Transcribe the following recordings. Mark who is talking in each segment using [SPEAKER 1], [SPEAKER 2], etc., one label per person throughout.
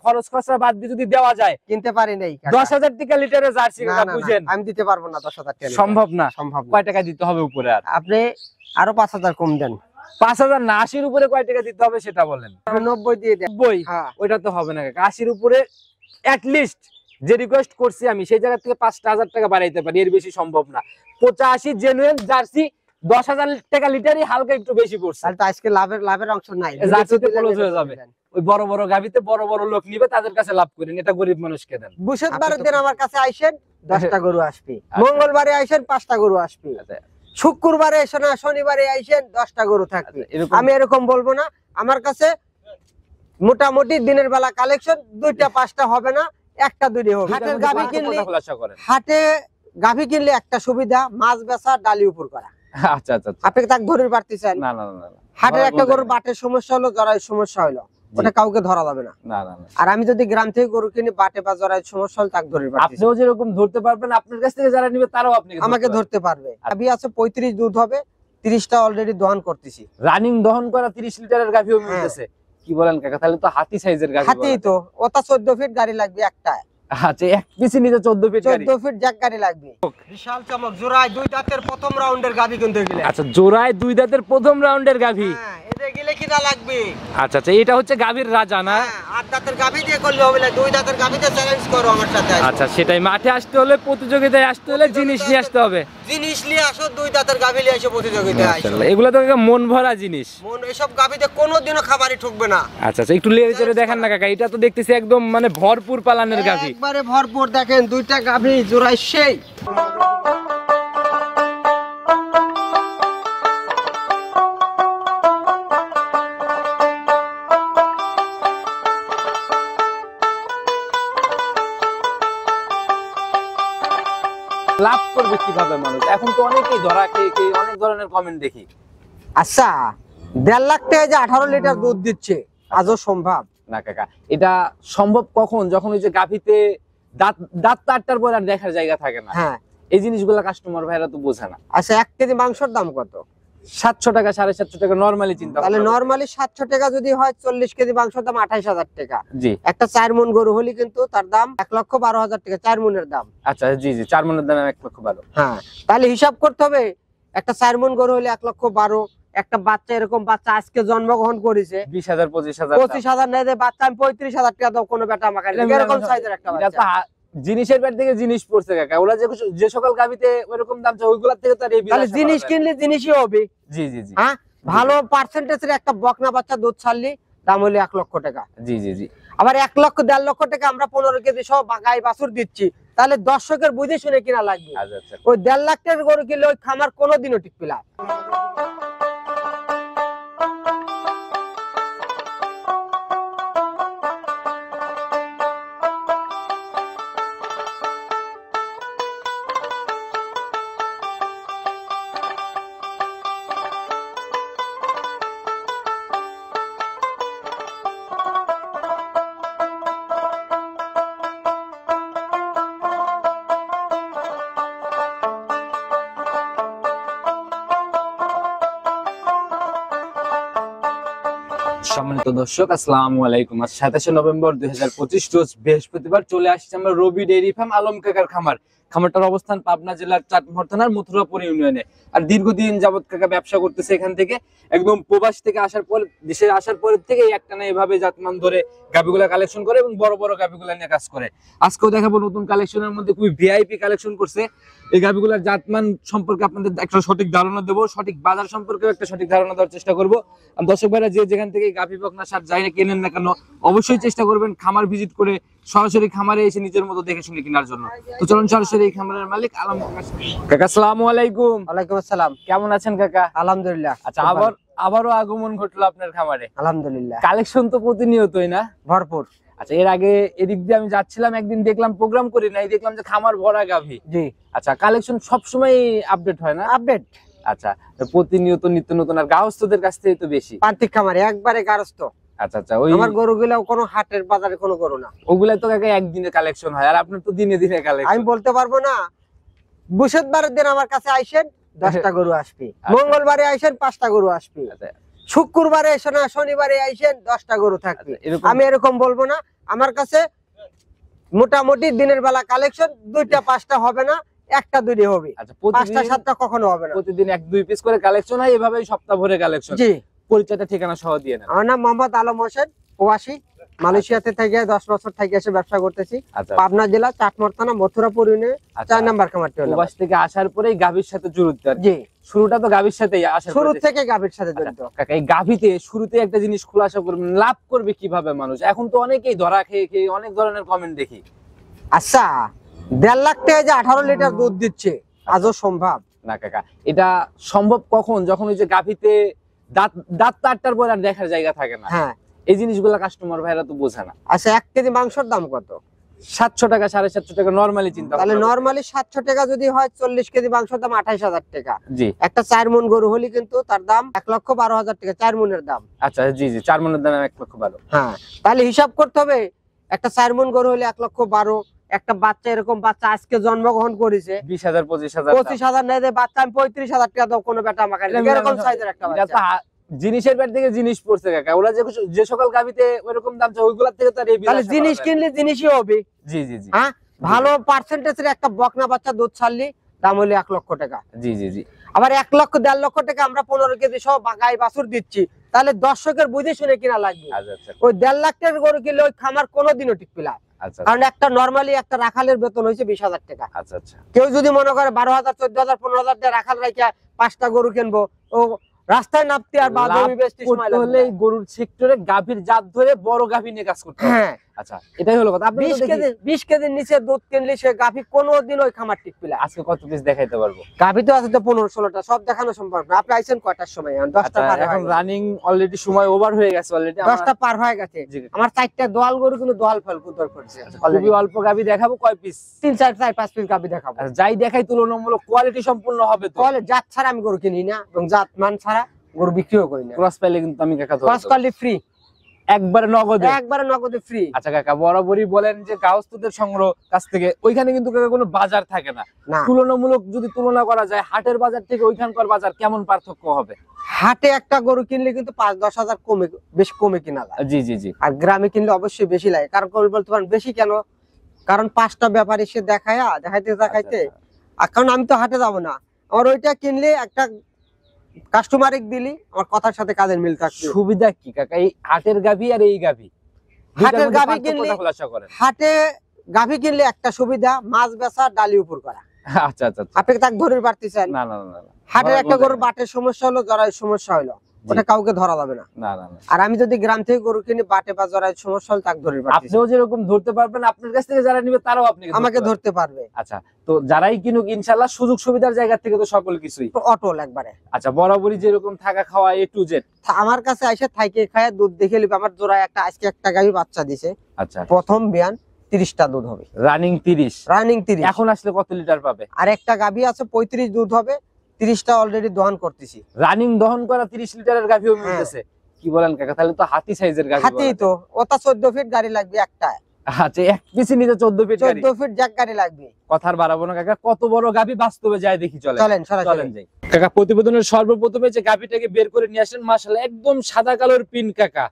[SPEAKER 1] খরচ খরচা বাদ দিয়ে যদি দেওয়া যায়
[SPEAKER 2] কিনতে পারি নাই
[SPEAKER 1] 10,000 টাকা লিটারে জার্সি বুঝেন
[SPEAKER 2] আমি দিতে পারবো না 10,000 টাকা
[SPEAKER 1] সম্ভব না কয় টাকা দিতে হবে উপরে আর
[SPEAKER 2] আপনি আরো 5,000 কম দেন
[SPEAKER 1] 5,000 না 80 উপরে কয় টাকা দিতে হবে সেটা বলেন
[SPEAKER 2] 90 দিয়ে দেন
[SPEAKER 1] 90 ওইটা তো হবে না কাকা 80 উপরে এট লিস্ট যে রিকোয়েস্ট করছি আমি সেই জায়গা থেকে 5,000 টাকা বাড়াইতে পারি এর বেশি সম্ভব না 85 জেনুইন জার্সি 10,000 টাকা লিটারই হালকা একটু বেশি পড়ছে
[SPEAKER 2] তাহলে তো আজকে লাভের অংশ নাই
[SPEAKER 1] জার্সিতে ক্লোজ হয়ে যাবে ওই বড় বড় গাবিতে বড় বড় লোক নিবে তাদের কাছে লাভ করেন এটা গরিব মানুষকে দেন
[SPEAKER 2] বৃহস্পতিবারের দিন আমার কাছে আইছেন 10টা গরু আসবে মঙ্গলবারে আইছেন 5টা গরু আসবে শুক্রবারে এসে না শনিবারে আইছেন 10টা গরু থাকবে আমি এরকম বলবো না আমার কাছে মোটামুটি দিনের বেলা কালেকশন 2টা 5টা হবে না একটা দুইটা হবে হাটের গাবি কিনলে হাটে গাবি কিনলে একটা সুবিধা মাছ বেচা ডালি উপর করা
[SPEAKER 1] আচ্ছা আচ্ছা
[SPEAKER 2] আপনি তাক ধরে পারতেছেন
[SPEAKER 1] না না না
[SPEAKER 2] হাটের একটা গরুর বাটের সমস্যা হলো জরায় সমস্যা হলো ওটা কাউকে ধরা যাবে না
[SPEAKER 1] না না
[SPEAKER 2] আর আমি যদি গ্রাম থেকে গরু কিনি বাটে বা জরায় সমস্যা হলে তাক ধরে পারতেছি
[SPEAKER 1] আপনিও যেরকম ধরতে পারবেন আপনার কাছ থেকে যারা নিবে তারাও
[SPEAKER 2] আমাকে ধরতে পারবে গাভী আছে 35 দুধ হবে 30টা অলরেডি দহন করতেছি
[SPEAKER 1] রানিং দহন করা 30 লিটারের গাভীও মিলতেছে কি বলেন কাকা তাহলে তো হাতি সাইজের গাভী
[SPEAKER 2] হাতি তো ওটা 14 ফিট গাড়ি লাগবে একটা
[SPEAKER 1] আচ্ছা এক পিসি নিচে 14 ফিট গাড়ি
[SPEAKER 2] 14 ফিট জ্যাক গাড়ি লাগবে বিশাল চমক জোড়ায় দুই দাঁতের প্রথম রাউন্ডের গাভী কিনতে গেলে
[SPEAKER 1] আচ্ছা জোড়ায় দুই দাঁতের প্রথম রাউন্ডের গাভী
[SPEAKER 2] হ্যাঁ এতে গেলে কিনা লাগবে
[SPEAKER 1] আচ্ছা আচ্ছা এটা হচ্ছে গাভীর রাজা না
[SPEAKER 2] আট দাঁতের গাভী দিয়ে করলে হবে না দুই দাঁতের গাভীতে চ্যালেঞ্জ করো আমার সাথে
[SPEAKER 1] আচ্ছা সেটাই মাঠে আসতে হলে প্রতিযোগিতায় আসতে হলে জিনিস নিয়ে আসতে হবে
[SPEAKER 2] জিনিস নিয়ে আসো দুই দাঁতের গাভী নিয়ে এসে প্রতিযোগিতায় আসো
[SPEAKER 1] এগুলো তো মন ভরা জিনিস
[SPEAKER 2] মন এসব গাভীতে কোনোদিনও খাবারই ঠকবে না
[SPEAKER 1] আচ্ছা আচ্ছা একটু লেড়ে চেড়ে দেখেন না কাকা এটা তো দেখতেছি একদম মানে ভরপুর পালানের গাভী
[SPEAKER 2] একবারে ভরপুর দেখেন দুইটা গাভী জোড়ায় সেই
[SPEAKER 1] লাভ করবে কিভাবে মানুষ এখন তো অনেকেই ধরা খেয়ে অনেক ধরনের কমেন্ট দেখি
[SPEAKER 2] আচ্ছা 1.5 লাখ টাকা যে 18 লিটার দুধ দিচ্ছে আজও সম্ভব
[SPEAKER 1] না কাকা এটা সম্ভব কখন যখন ওই যে গাভীতে দাঁত তারটার পর আর দেখার জায়গা থাকে না
[SPEAKER 2] হ্যাঁ
[SPEAKER 1] এই জিনিসগুলো কাস্টমার ভাইরা তো বোঝে না
[SPEAKER 2] আচ্ছা 1 কেজি মাংসের দাম কত
[SPEAKER 1] 700 টাকা 750 টাকা নরমালি চিন্তা
[SPEAKER 2] তাহলে নরমালি 700 টাকা যদি হয় 40 কেজি মাংসের দাম 28000 টাকা
[SPEAKER 1] জি
[SPEAKER 2] একটা 4 মণ গরু হলি কিন্তু তার দাম 1,12,000 টাকা 4 মণের দাম
[SPEAKER 1] আচ্ছা জি জি 4 মণের দাম 1,12,000
[SPEAKER 2] হ্যাঁ তাহলে হিসাব করতে হবে একটা 4 মণ গরু হলে 1,12,000 একটা বাচ্চা এরকম বাচ্চা আজকে জন্মগ্রহণ করেছে
[SPEAKER 1] 20,000 25,000
[SPEAKER 2] নেই যে বাচ্চা আমি 35,000 টাকা দাও কোনো বেটা আমাকে এরকম সাইজের একটা বাচ্চা
[SPEAKER 1] জিনিসের পেট থেকে জিনিস পড়ছে কাকা ওরা যে সকল গাবিতে ওইরকম দাম চাই ওইগুলা থেকে তো
[SPEAKER 2] তাহলে জিনিস কিনলে জিনিসই হবে
[SPEAKER 1] জি জি জি
[SPEAKER 2] হ্যাঁ ভালো পার্সেন্টেজের একটা বকনা বাচ্চা দুধ ছাড়লি দাম হলো 1 লক্ষ টাকা
[SPEAKER 1] জি জি জি
[SPEAKER 2] আবার 1 লক্ষ 1.5 লক্ষ টাকা আমরা 15 কেজি সহ গাই বাছুর দিচ্ছি তাহলে দর্শকের বুঝে শুনে কিনা লাগবে
[SPEAKER 1] আচ্ছা
[SPEAKER 2] ওই 1.5 লাখ টাকার গরু কিনলে ওই খামার কোনোদিনও টিকবে না
[SPEAKER 1] সম্মানিত দর্শক আসসালামু আলাইকুম আজ 27 নভেম্বর 2025 রোজ বৃহস্পতিবার চলে আসছে আমরা রবি ডেইরি ফার্ম আলম কাকার খামারটার অবস্থান পাবনা জেলার চাটমোহর থানার মথুরাপুর ইউনিয়নে আর দীর্ঘদিন যাবত কাকা ব্যবসা করতেছে এখান থেকে একদম প্রবাস থেকে আসার পর দেশে আসার পর থেকে একটানা এভাবে জাতমান ধরে গাবিগুলা কালেকশন করে এবং বড় বড় গাবিগুলা নিয়ে কাজ করে আজকেও দেখাবো নতুন কালেকশনের মধ্যে খুবই ভিআইপি কালেকশন করছে এই গাবিগুলার জাতমান সম্পর্কে আপনাদের একটা সঠিক ধারণা দেবো সঠিক বাজার সম্পর্কেও একটা সঠিক ধারণা দেওয়ার চেষ্টা করবো আর দর্শক ভাইরা যে যেখান থেকে গাভী বকনা সার যাই না কেনেন না কেন অবশ্যই চেষ্টা করবেন খামার ভিজিট করে সরাসরি খামারে এসে নিজের মতো দেখে শুনে কেনার জন্য তো চলুন সরাসরি এই খামারের মালিক আলম কাকা আসসালামু আলাইকুম
[SPEAKER 2] ওয়ালাইকুম আসসালাম
[SPEAKER 1] কেমন আছেন কাকা
[SPEAKER 2] আলহামদুলিল্লাহ
[SPEAKER 1] আচ্ছা আবারও আগমন ঘটলো আপনার খামারে
[SPEAKER 2] আলহামদুলিল্লাহ
[SPEAKER 1] কালেকশন তো প্রতিনিয়তই না
[SPEAKER 2] ভরপুর
[SPEAKER 1] আচ্ছা এর আগে এদিক দিয়ে আমি যাচ্ছিলাম একদিন দেখলাম প্রোগ্রাম করি নাই দেখলাম যে খামার ভরা গাভী
[SPEAKER 2] জি
[SPEAKER 1] আচ্ছা কালেকশন সবসময় আপডেট হয় না
[SPEAKER 2] আপডেট
[SPEAKER 1] আচ্ছা প্রতিনিয়ত নিত্য নতুন আর গাহস্থদের কাছ থেকে তো বেশি
[SPEAKER 2] প্রান্তিক খামারে একবারে গারস্থ
[SPEAKER 1] আচ্ছা আচ্ছা ওই
[SPEAKER 2] আমার গরুগুলো কোনো হাটের বাজারে কোনো গরু না
[SPEAKER 1] ওগুলা তো কাকা একদিনে কালেকশন হয় আর আপনার তো দিনে দিনে কালেকশন
[SPEAKER 2] আমি বলতে পারবো না বৃহস্পতিবারের দিন আমার কাছে আইসেন 10টা গরু আসবে মঙ্গলবারে আইসেন 5টা গরু আসবে শুক্রবারে এসে না শনিবারে আইসেন 10টা গরু থাকবে। আমি এরকম বলবো না, আমার কাছে মোটামুটি দিনের বেলা কালেকশন 2টা 5টা হবে না, 1টা 2টা হবে।
[SPEAKER 1] আচ্ছা,
[SPEAKER 2] 5টা 7টা কখনো হবে না।
[SPEAKER 1] প্রতিদিন 1-2 পিস করে কালেকশন হয়, এভাবেই সপ্তাহ ভরে কালেকশন।
[SPEAKER 2] জি,
[SPEAKER 1] পরিচয়টা ঠিকানা সহ দিয়ে নেন।
[SPEAKER 2] আমার নাম মোহাম্মদ আলম হোসেন, প্রবাসী, মালয়েশিয়াতে থেকে 10 বছর থেকে এসে ব্যবসা করতেছি।
[SPEAKER 1] আচ্ছা,
[SPEAKER 2] পাবনা জেলা চাটমোহর থানা মথুরাপুর ইউনিয়ন 4 নাম্বার খামারটি হলো।
[SPEAKER 1] প্রবাস থেকে আসার পরেই গাভীর সাথে জড়িত।
[SPEAKER 2] জি,
[SPEAKER 1] শুরুটা তো গাভীর সাথেই আসার
[SPEAKER 2] শুরু
[SPEAKER 1] পরে।
[SPEAKER 2] থেকে গাভীর সাথে জড়িত।
[SPEAKER 1] কাকা, এই গাভীতে শুরুতে একটা জিনিস খোলাসা করবেন, লাভ করবে কিভাবে মানুষ? এখন তো অনেকেই ধরা খেয়ে খেয়ে অনেক ধরনের কমেন্ট দেখি।
[SPEAKER 2] আচ্ছা, 1.5 লাখ টাকা যে 18 লিটার দুধ দিচ্ছে, আজও সম্ভব
[SPEAKER 1] না কাকা, এটা সম্ভব কখন? যখন ওই যে গাভীতে দাঁত আটটার পর আর দেখার জায়গা থাকে না।
[SPEAKER 2] হ্যাঁ,
[SPEAKER 1] এই জিনিসগুলো কাস্টমার ভাইরা তো বোঝে না।
[SPEAKER 2] আচ্ছা, 1 কেজি মাংসের দাম কত?
[SPEAKER 1] 700 টাকা 750 টাকা নরমালি চিন্তা
[SPEAKER 2] তাহলে
[SPEAKER 1] করলে।
[SPEAKER 2] নরমালি 700 টাকা যদি হয়, 40 কেজি মাংসের দাম 28,000 টাকা।
[SPEAKER 1] জি,
[SPEAKER 2] একটা 4 মণ গরু হলে কিন্তু তার দাম 1,12,000 টাকা, 4 মণের দাম।
[SPEAKER 1] আচ্ছা, জি জি, 4 মনের দাম 1,12,000।
[SPEAKER 2] হ্যাঁ, তাহলে হিসাব করতে হবে, একটা 4 মণ গরু হলে 1,12,000, একটা বাচ্চা এরকম বাচ্চা আজকে জন্মগ্রহণ করেছে
[SPEAKER 1] 20,000 25,000
[SPEAKER 2] 25,000 নেই, বাচ্চা আমি 35,000 টাকা দাও কোনো বেটা আমাকে এরকম সাইজের একটা
[SPEAKER 1] এটা
[SPEAKER 2] বাচ্চা।
[SPEAKER 1] তো জিনিসের ব্যাট থেকে জিনিস পড়ছে কাকা। ওরা যে সকল গাভীতে ওইরকম দাম চায়, ওইগুলোর থেকে তো আর এই
[SPEAKER 2] তাহলে
[SPEAKER 1] বিলাস
[SPEAKER 2] জিনিস
[SPEAKER 1] করা যায় না।
[SPEAKER 2] কিনলে জিনিসই হবে।
[SPEAKER 1] জি জি জি,
[SPEAKER 2] হ্যাঁ, ভালো পার্সেন্টেজের একটা বকনা বাচ্চা দুধ ছাড়লি দাম হলো 1 লক্ষ টাকা।
[SPEAKER 1] জি জি জি,
[SPEAKER 2] আবার 1 লক্ষ 1.5 লক্ষ টাকা আমরা 15 কেজি সহ গাই বাছুর দিচ্ছি, তাহলে দর্শকের বুঝে শুনে কিনা লাগবে।
[SPEAKER 1] আচ্ছা আচ্ছা
[SPEAKER 2] ওই 1.5 লাখ টাকার গরু কিনলে ওই খামার কোনোদিনও টিকবে না।
[SPEAKER 1] আচ্ছা
[SPEAKER 2] কারণ একটা নরমালি একটা রাখালের বেতন হয়েছে 20,000 টাকা।
[SPEAKER 1] আচ্ছা আচ্ছা,
[SPEAKER 2] কেউ যদি মনে করে 12,000 14,000 15,000 টাকা রাখাল রাখা 5টা গরু কিনবো, ও রাস্তায় নামতে আর
[SPEAKER 1] লাভ
[SPEAKER 2] বাদমি বেচতে সময়
[SPEAKER 1] করতে হলে
[SPEAKER 2] লাগবে।
[SPEAKER 1] এই গরুর সেক্টরে গাভীর জাত ধরে বড় গাভী নিয়ে কাজ করতে হবে।
[SPEAKER 2] হ্যাঁ,
[SPEAKER 1] আচ্ছা, এটাই হলো কথা। আপনি
[SPEAKER 2] 20 কেজির নিচে দুধ কিনলে সে গাভী কোনোদিন ওই খামার টিকবে না।
[SPEAKER 1] আজকে কত পিস দেখাইতে পারবো?
[SPEAKER 2] গাভী তো আছে তো 15-16টা, সব দেখানো সম্ভব না। আপনি আইছেন কয়টার সময়? 10টা
[SPEAKER 1] আচ্ছা,
[SPEAKER 2] পার
[SPEAKER 1] এখন
[SPEAKER 2] হয়ে গেছে।
[SPEAKER 1] রানিং অলরেডি সময় ওভার হয়ে গেছে অলরেডি।
[SPEAKER 2] 10টা পার হয়ে গেছে। আমার 4টা দোয়াল গরু কিন্তু দোয়াল ফল কুদর করছে।
[SPEAKER 1] খুবই অল্প গাভী দেখাবো, কয় পিস?
[SPEAKER 2] 3-4-5 পিস গাভী দেখাবো।
[SPEAKER 1] আচ্ছা, যাই দেখাই তুলনামূলক কোয়ালিটি সম্পূর্ণ হবে তো?
[SPEAKER 2] তাহলে জাত ছাড়া আমি গরু কিনি না, এবং জাত মান ছাড়া গরু বিক্রিও করি না।
[SPEAKER 1] ক্রস পাইলে কিন্তু আমি কাকা ধরে
[SPEAKER 2] ক্রস করলে ফ্রি,
[SPEAKER 1] একবারে নগদে।
[SPEAKER 2] একবারে নগদে ফ্রি।
[SPEAKER 1] আচ্ছা কাকা, বরাবরই বলেন যে গাউসদের সংগ্রহ কাছ থেকে ওইখানে কিন্তু কাকা কোনো বাজার থাকে না।
[SPEAKER 2] না,
[SPEAKER 1] তুলনামূলক যদি তুলনা করা যায় হাটের বাজার থেকে ওইখানকার বাজার কেমন পার্থক্য হবে?
[SPEAKER 2] হাটে একটা গরু কিনলে কিন্তু 5-10 হাজার কমে, বেশি কমে কিনা যায়।
[SPEAKER 1] জি জি জি,
[SPEAKER 2] আর গ্রামে কিনলে অবশ্যই বেশি লাগে। কারণ বলতে পারেন বেশি কেন, কারণ 5টা ব্যাপারী সে দেখাইতে
[SPEAKER 1] আচ্ছা,
[SPEAKER 2] আর কারণ আমি তো হাটে যাব না, আমার ওইটা কিনলে একটা কাস্টমারে দিলি আমার কথার সাথে কাজের মিল থাকবে।
[SPEAKER 1] সুবিধা কি কাকা এই হাটের গাভী আর এই গাভী?
[SPEAKER 2] হাটের গাভী কিনলে,
[SPEAKER 1] খোলাসা করেন।
[SPEAKER 2] হাটে গাভী কিনলে একটা সুবিধা, মাছ বেচা ডালি উপর করা।
[SPEAKER 1] আচ্ছা আচ্ছা,
[SPEAKER 2] আপনি তাক ধরে পারতেছেন?
[SPEAKER 1] না না না,
[SPEAKER 2] হাটের একটা গরুর বাটের সমস্যা হলো, জরায় সমস্যা হলো, ওটা কাউকে ধরা যাবে না।
[SPEAKER 1] না না না,
[SPEAKER 2] আর আমি যদি গ্রাম থেকে গরু কিনি, বাটে বা জরায় সমস্যা হলে তাক ধরে পারতেছি।
[SPEAKER 1] আপনিও যেরকম ধরতে পারবেন, আপনার কাছ থেকে যারা নিবে তারাও
[SPEAKER 2] আমাকে ধরতে পারবে।
[SPEAKER 1] আচ্ছা, তো যারাই কিনুক ইনশাআল্লাহ সুযোগ সুবিধার জায়গা থেকে তো সকল কিছুই
[SPEAKER 2] অটল একবারে।
[SPEAKER 1] আচ্ছা, বরাবরই যেরকম থাকা খাওয়া A to Z।
[SPEAKER 2] আমার কাছে আইসা থাইকে খায় দুধ দেখে নিবে। আমার জোড়ায় একটা আজকে একটা গাভী বাচ্চা দিছে,
[SPEAKER 1] আচ্ছা,
[SPEAKER 2] প্রথম বিয়ান 30টা দুধ হবে,
[SPEAKER 1] রানিং 30।
[SPEAKER 2] রানিং 30।
[SPEAKER 1] এখন আসলে কত লিটার পাবে?
[SPEAKER 2] আর একটা গাভী আছে 35 দুধ হবে, 30টা অলরেডি দহন করতেছি।
[SPEAKER 1] রানিং দহন করা 30 লিটারের গাভীও মিলতেছে? কি বলেন কাকা, তাহলে তো হাতি সাইজের গাভী।
[SPEAKER 2] হাতি তো ওটা 14 ফিট গাড়ি লাগবে একটা।
[SPEAKER 1] আচ্ছা, এক পিসি নিতে 14 ফিট গাড়ি?
[SPEAKER 2] 14 ফিট জ্যাক গাড়ি লাগবে।
[SPEAKER 1] কথার বাড়াবো না কাকা, কত বড় গাভী বাস্তবে যায় দেখি। চলেন
[SPEAKER 2] চলেন সরাসরি
[SPEAKER 1] চলেন যাই কাকা। প্রতিবেদনের সর্বপ্রথমে যে গাভীটাকে বের করে নিয়ে আসলেন, মাশাআল্লাহ একদম সাদা কালোর পিন কাকা।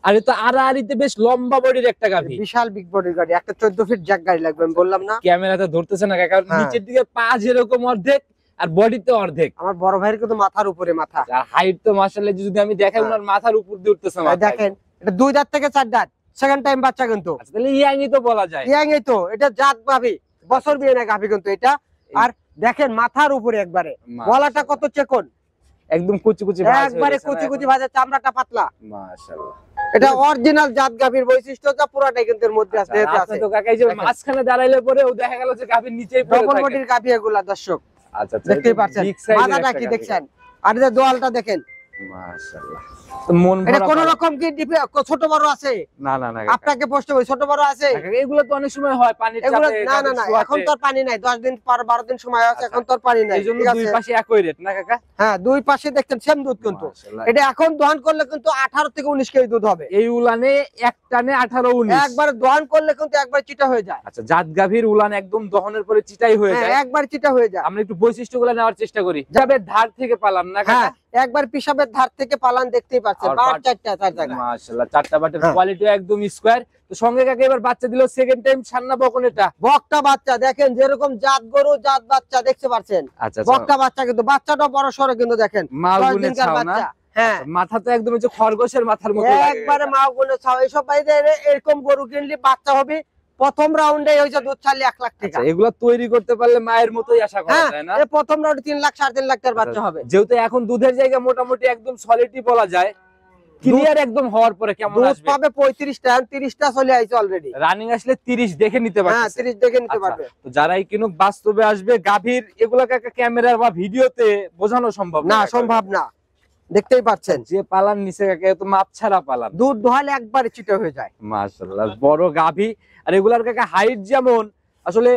[SPEAKER 1] আর এটা আড়াআড়িতে বেশ লম্বা বডির একটা গাভী,
[SPEAKER 2] বিশাল বিগ বডির গাড়ি, একটা 14 ফিট জ্যাক গাড়ি লাগবে। আমি বললাম না?
[SPEAKER 1] ক্যামেরাতে ধরতেছে না কাকা,
[SPEAKER 2] হ্যাঁ।
[SPEAKER 1] নিচের দিকে পা যেরকম অর্ধেক আর বডিতে অর্ধেক।
[SPEAKER 2] আমার বড় ভাইয়ের কিন্তু মাথার উপরে মাথা।
[SPEAKER 1] আর হাইট তো মাশাআল্লাহ যদি আমি দেখাই,
[SPEAKER 2] হ্যাঁ।
[SPEAKER 1] ওনার মাথার উপর দিয়ে উঠতেছে মাথা।
[SPEAKER 2] দেখেন, এটা 2 দাঁত থেকে 4 দাঁত, সেকেন্ড টাইম বাচ্চা কিন্তু।
[SPEAKER 1] আচ্ছা, তাহলে ইয়াংই তো বলা যায়।
[SPEAKER 2] ইয়াং এই তো, এটা জাত ভাবি, বছর বিয়ে না গাভী কিন্তু এটা। আর দেখেন মাথার উপরে একবারে, গলাটা কত চেকন,
[SPEAKER 1] একদম কুচি কুচি ভাঁজ হয়ে
[SPEAKER 2] একবারে
[SPEAKER 1] গেছে না
[SPEAKER 2] কুচি কুচি
[SPEAKER 1] এখন?
[SPEAKER 2] ভাজা, চামড়াটা পাতলা।
[SPEAKER 1] মাশাআল্লাহ,
[SPEAKER 2] এটা অরিজিনাল জাত গাভীর বৈশিষ্ট্যটা পুরাটাই কিন্তু এর মধ্যে আছে।
[SPEAKER 1] আচ্ছা, আপনি তো কাকা এই যে
[SPEAKER 2] দেখেন।
[SPEAKER 1] মাঝখানে দাঁড়াইলে পরে ও দেখা গেল যে গাভীর নিচেই পড়ে
[SPEAKER 2] ডবল
[SPEAKER 1] থাকে।
[SPEAKER 2] বডির গাভী এগুলা দর্শক
[SPEAKER 1] আচ্ছা আচ্ছা,
[SPEAKER 2] দেখতেই পাচ্ছেন।
[SPEAKER 1] বিগ সাইজের
[SPEAKER 2] মাথাটা
[SPEAKER 1] একটা
[SPEAKER 2] কি
[SPEAKER 1] গাভী।
[SPEAKER 2] দেখছেন, আর এই যে দোয়ালটা দেখেন।
[SPEAKER 1] মাশাআল্লাহ, মন
[SPEAKER 2] এটা
[SPEAKER 1] ভরা
[SPEAKER 2] কোন
[SPEAKER 1] পালন।
[SPEAKER 2] রকম কি ছোট বড় আছে?
[SPEAKER 1] না না না কাকা।
[SPEAKER 2] আপনাকে প্রশ্ন করি, ছোট বড় আছে?
[SPEAKER 1] কাকা, এগুলো তো অনেক সময় হয় পানির
[SPEAKER 2] এগুলো
[SPEAKER 1] চাপে,
[SPEAKER 2] না না
[SPEAKER 1] গাভীর
[SPEAKER 2] না,
[SPEAKER 1] শোয়াতে।
[SPEAKER 2] এখন তো আর পানি নাই, 10 দিন পর 12 দিন সময় আছে,
[SPEAKER 1] আচ্ছা।
[SPEAKER 2] এখন তো আর পানি নাই,
[SPEAKER 1] এইজন্য
[SPEAKER 2] ঠিক
[SPEAKER 1] দুই
[SPEAKER 2] আছে?
[SPEAKER 1] পাশে একই রেট না কাকা?
[SPEAKER 2] হ্যাঁ, দুই পাশে দেখছেন সেম দুধ কিন্তু।
[SPEAKER 1] মাশাআল্লাহ।
[SPEAKER 2] এটা এখন দহন করলে কিন্তু 18 থেকে 19 কেজি দুধ হবে।
[SPEAKER 1] এই উলানে এক টানে 18 19।
[SPEAKER 2] একবার দহন করলে কিন্তু একবার চিটা হয়ে যায়।
[SPEAKER 1] আচ্ছা, জাত গাভীর উলান একদম দহনের পরে চিটাই হয়ে
[SPEAKER 2] হ্যাঁ,
[SPEAKER 1] যায়।
[SPEAKER 2] একবার চিটা হয়ে যায়।
[SPEAKER 1] আমরা একটু বৈশিষ্ট্যগুলো নেওয়ার চেষ্টা করি। যাবে ধার থেকে পালাম না
[SPEAKER 2] হ্যাঁ,
[SPEAKER 1] কাকা?
[SPEAKER 2] একবার পিসাবের ধার থেকে পালান দেখতেই পাচ্ছেন,
[SPEAKER 1] আর
[SPEAKER 2] বার
[SPEAKER 1] বাট-
[SPEAKER 2] চারটা চার জায়গা।
[SPEAKER 1] মাশাআল্লাহ, চারটা বাটের
[SPEAKER 2] হ্যাঁ।
[SPEAKER 1] কোয়ালিটি একদম স্কয়ার। তো সঙ্গে কাকা এবার বাচ্চা দিল সেকেন্ড টাইম সান্না বকন এটা।
[SPEAKER 2] বকটা বাচ্চা দেখেন, যেরকম জাত গরু জাত বাচ্চা দেখতে পাচ্ছেন,
[SPEAKER 1] আচ্ছা
[SPEAKER 2] বকটা বাচ্চা কিন্তু বাচ্চাটা বড় সড়ো কিন্তু দেখেন,
[SPEAKER 1] মাল
[SPEAKER 2] 10
[SPEAKER 1] গুনে
[SPEAKER 2] দিনকার
[SPEAKER 1] ছাও না?
[SPEAKER 2] বাচ্চা। হ্যাঁ,
[SPEAKER 1] মাথা তো একদম হচ্ছে খরগোশের মাথার মতো লাগে
[SPEAKER 2] একবারে
[SPEAKER 1] কাকা।
[SPEAKER 2] মা গুলো ছাও। এইসব বাইরে এরকম গরু কিনলে বাচ্চা হবে প্রথম রাউন্ডে হয়েছে দুধ ছাড়লে 1 লাখ টাকা।
[SPEAKER 1] আচ্ছা, এগুলা তৈরি করতে পারলে মায়ের মতোই আশা করা
[SPEAKER 2] হ্যাঁ,
[SPEAKER 1] যায় না?
[SPEAKER 2] এই প্রথম রাউন্ডে 3 লাখ 3.5 লাখ টাকার বাচ্চা হবে।
[SPEAKER 1] যেহেতু এখন দুধের জায়গা মোটামুটি একদম সলিডই বলা যায়, ক্লিয়ার একদম হওয়ার পরে কেমন
[SPEAKER 2] দুধ
[SPEAKER 1] আসবে?
[SPEAKER 2] পাবে 35টা, 30টা চলে আইছে অলরেডি।
[SPEAKER 1] রানিং আসলে 30 দেখে নিতে
[SPEAKER 2] হ্যাঁ,
[SPEAKER 1] পারছে।
[SPEAKER 2] 30 দেখে নিতে
[SPEAKER 1] আচ্ছা,
[SPEAKER 2] পারবে।
[SPEAKER 1] তো যারাই কিনুক বাস্তবে আসবে গাভীর এগুলা কাকা ক্যামেরা বা ভিডিওতে বোঝানো সম্ভব
[SPEAKER 2] না,
[SPEAKER 1] কাকা।
[SPEAKER 2] সম্ভব না, দেখতেই পাচ্ছেন।
[SPEAKER 1] যে পালান নিচে কাকা এ তো মাপ ছাড়া পালান।
[SPEAKER 2] দুধ দোহালে একবারে চিটে হয়ে যায়।
[SPEAKER 1] মাশাআল্লাহ, বড় গাভী। আর এগুলার কাকা হাইট যেমন আসলে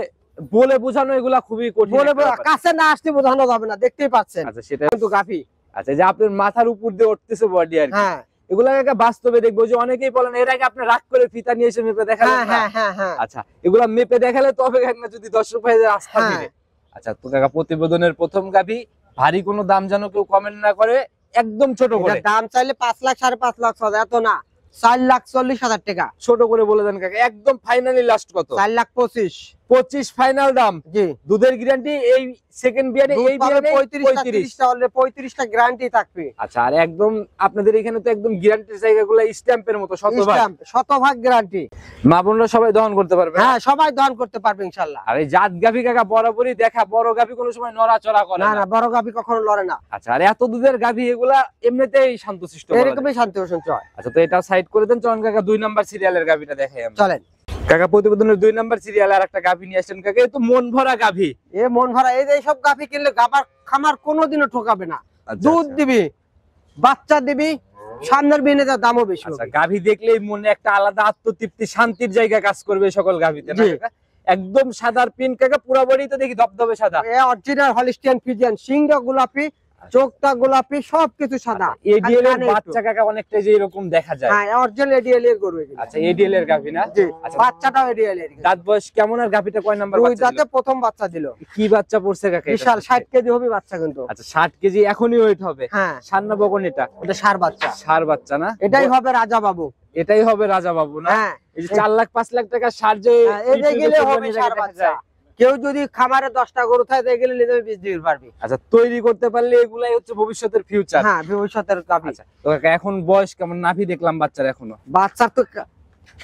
[SPEAKER 1] বলে বোঝানো এগুলা খুবই কঠিন
[SPEAKER 2] বলে
[SPEAKER 1] একটা ব্যাপার।
[SPEAKER 2] কাছে না আসতে বোঝানো যাবে না, দেখতেই পাচ্ছেন
[SPEAKER 1] আচ্ছা, সেটা
[SPEAKER 2] কিন্তু গাফি।
[SPEAKER 1] আচ্ছা, যে আপনার মাথার উপর দিয়ে উঠতেছে বডি আর কি।
[SPEAKER 2] হ্যাঁ
[SPEAKER 1] এগুলা কাকা বাস্তবে দেখবো, যে অনেকেই বলেন এর আগে আপনি রাগ করে ফিতা নিয়ে এসে মেপে দেখালেন
[SPEAKER 2] হ্যাঁ
[SPEAKER 1] না?
[SPEAKER 2] হ্যাঁ হ্যাঁ হ্যাঁ
[SPEAKER 1] আচ্ছা, এগুলা মেপে দেখালে তবে না, যদি দর্শক ভাইদের আস্থা
[SPEAKER 2] হ্যাঁ।
[SPEAKER 1] ফিরে। আচ্ছা, তো কাকা প্রতিবেদনের প্রথম গাভী, ভারী কোনো দাম যেন কেউ কমেন্ট না করে, একদম ছোট করে।
[SPEAKER 2] এটার দাম চাইলে 5 লাখ 5.5 লাখ টাকা, এত না, 4,40,000 টাকা।
[SPEAKER 1] ছোট করে বলে দেন কাকা, একদম ফাইনালি লাস্ট কত?
[SPEAKER 2] 4,25,000।
[SPEAKER 1] 25 ফাইনাল দাম।
[SPEAKER 2] জি,
[SPEAKER 1] দুধের গ্যারান্টি এই সেকেন্ড বিয়ারে,
[SPEAKER 2] দুধ
[SPEAKER 1] এই
[SPEAKER 2] পাবে
[SPEAKER 1] বিয়ারে
[SPEAKER 2] 35টা 30টা অলরেডি, 35টা গ্যারান্টি থাকবে।
[SPEAKER 1] আচ্ছা, আর একদম আপনাদের এখানে তো একদম গ্যারান্টির জায়গাগুলো স্ট্যাম্পের মতো শতভাগ।
[SPEAKER 2] স্ট্যাম্প, শতভাগ গ্যারান্টি।
[SPEAKER 1] মা বোনরা সবাই দহন করতে পারবে।
[SPEAKER 2] হ্যাঁ, সবাই দহন করতে পারবে ইনশাআল্লাহ।
[SPEAKER 1] আর এই জাত গাভী কাকা বরাবরই দেখা, বড় গাভী কোনো সময় নড়াচড়া করে
[SPEAKER 2] না
[SPEAKER 1] না।
[SPEAKER 2] না, বড় গাভি কখনো লড়ে না,
[SPEAKER 1] আচ্ছা, আর এত দুধের গাভী এগুলা এমনিতেই শান্তশিষ্ট বলা যায়।
[SPEAKER 2] এরকমই শান্তি ওষুধ চয়।
[SPEAKER 1] আচ্ছা, তো এটা সাইড করে দেন, চলুন কাকা 2 নাম্বার সিরিয়ালের গাভীটা দেখাই আমরা।
[SPEAKER 2] চলেন
[SPEAKER 1] কাকা প্রতিবেদনের 2 নাম্বার সিরিয়ালে আর একটা গাভী নিয়ে আসছেন কাকা, এ তো মন ভরা গাভী।
[SPEAKER 2] এ মন ভরা, এই যে সব গাভি কিনলে গাবার খামার কোনোদিনও ঠকাবে না।
[SPEAKER 1] আচ্ছা,
[SPEAKER 2] দুধ
[SPEAKER 1] আচ্ছা।
[SPEAKER 2] দিবি, বাচ্চা দিবি, সামনের বিনে যা দামও বেশি
[SPEAKER 1] আচ্ছা,
[SPEAKER 2] হবে।
[SPEAKER 1] গাভী দেখলেই মনে একটা আলাদা আত্মতৃপ্তি, শান্তির জায়গা কাজ করবে সকল গাভীতে না
[SPEAKER 2] জি।
[SPEAKER 1] কাকা? একদম সাদার পিন কাকা, পুরো বডি তো দেখি ধবধবে সাদা।
[SPEAKER 2] এ অরিজিনাল হলিস্টিয়ান ফ্রিজিয়ান, সিংটা গোলাপি, চোখটা গোলাপি, সবকিছু সাদা।
[SPEAKER 1] এডিএল এর
[SPEAKER 2] কানে একটু।
[SPEAKER 1] বাচ্চা কাকা অনেকটা যে এরকম দেখা যায়।
[SPEAKER 2] হ্যাঁ, অরিজিনাল এডিএল এর গরু এগুলো।
[SPEAKER 1] আচ্ছা, এডিএল এর গাভী না?
[SPEAKER 2] জি,
[SPEAKER 1] আচ্ছা,
[SPEAKER 2] বাচ্চাটাও এডিএল এর।
[SPEAKER 1] দাঁত বয়স কেমন আর গাভীটা কয় নাম্বার
[SPEAKER 2] দুই
[SPEAKER 1] বাচ্চা
[SPEAKER 2] দাঁতে
[SPEAKER 1] দিল?
[SPEAKER 2] প্রথম বাচ্চা দিল।
[SPEAKER 1] কি বাচ্চা পড়ছে কাকা এটা?
[SPEAKER 2] বিশাল 60 কেজি হবে বাচ্চা কিন্তু।
[SPEAKER 1] আচ্ছা, 60 কেজি এখনই ওয়েট হবে।
[SPEAKER 2] হ্যাঁ,
[SPEAKER 1] সান্না বকন এটা
[SPEAKER 2] এটা সার বাচ্চা।
[SPEAKER 1] সার বাচ্চা না?
[SPEAKER 2] এটাই হবে রাজা বাবু।
[SPEAKER 1] এটাই হবে রাজা বাবু না?
[SPEAKER 2] হ্যাঁ,
[SPEAKER 1] এই যে 4 লাখ 5 লাখ টাকা সার যে
[SPEAKER 2] হ্যাঁ, এই যে
[SPEAKER 1] ইউটিউবে
[SPEAKER 2] গেলে হবে
[SPEAKER 1] কোরবানির আগে
[SPEAKER 2] সার
[SPEAKER 1] দেখা
[SPEAKER 2] বাচ্চা।
[SPEAKER 1] যায়।
[SPEAKER 2] কেউ যদি খামারে 10টা গরু থাকে তাই গেলে নিতে 20 দিতে পারবি।
[SPEAKER 1] আচ্ছা, তৈরি করতে পারলে এগুলাই হচ্ছে ভবিষ্যতের ফিউচার।
[SPEAKER 2] হ্যাঁ, ভবিষ্যতের গাভি।
[SPEAKER 1] আচ্ছা, তো কাকা এখন বয়স কেমন? নাভি দেখলাম বাচ্চার এখনো।
[SPEAKER 2] বাচ্চার তো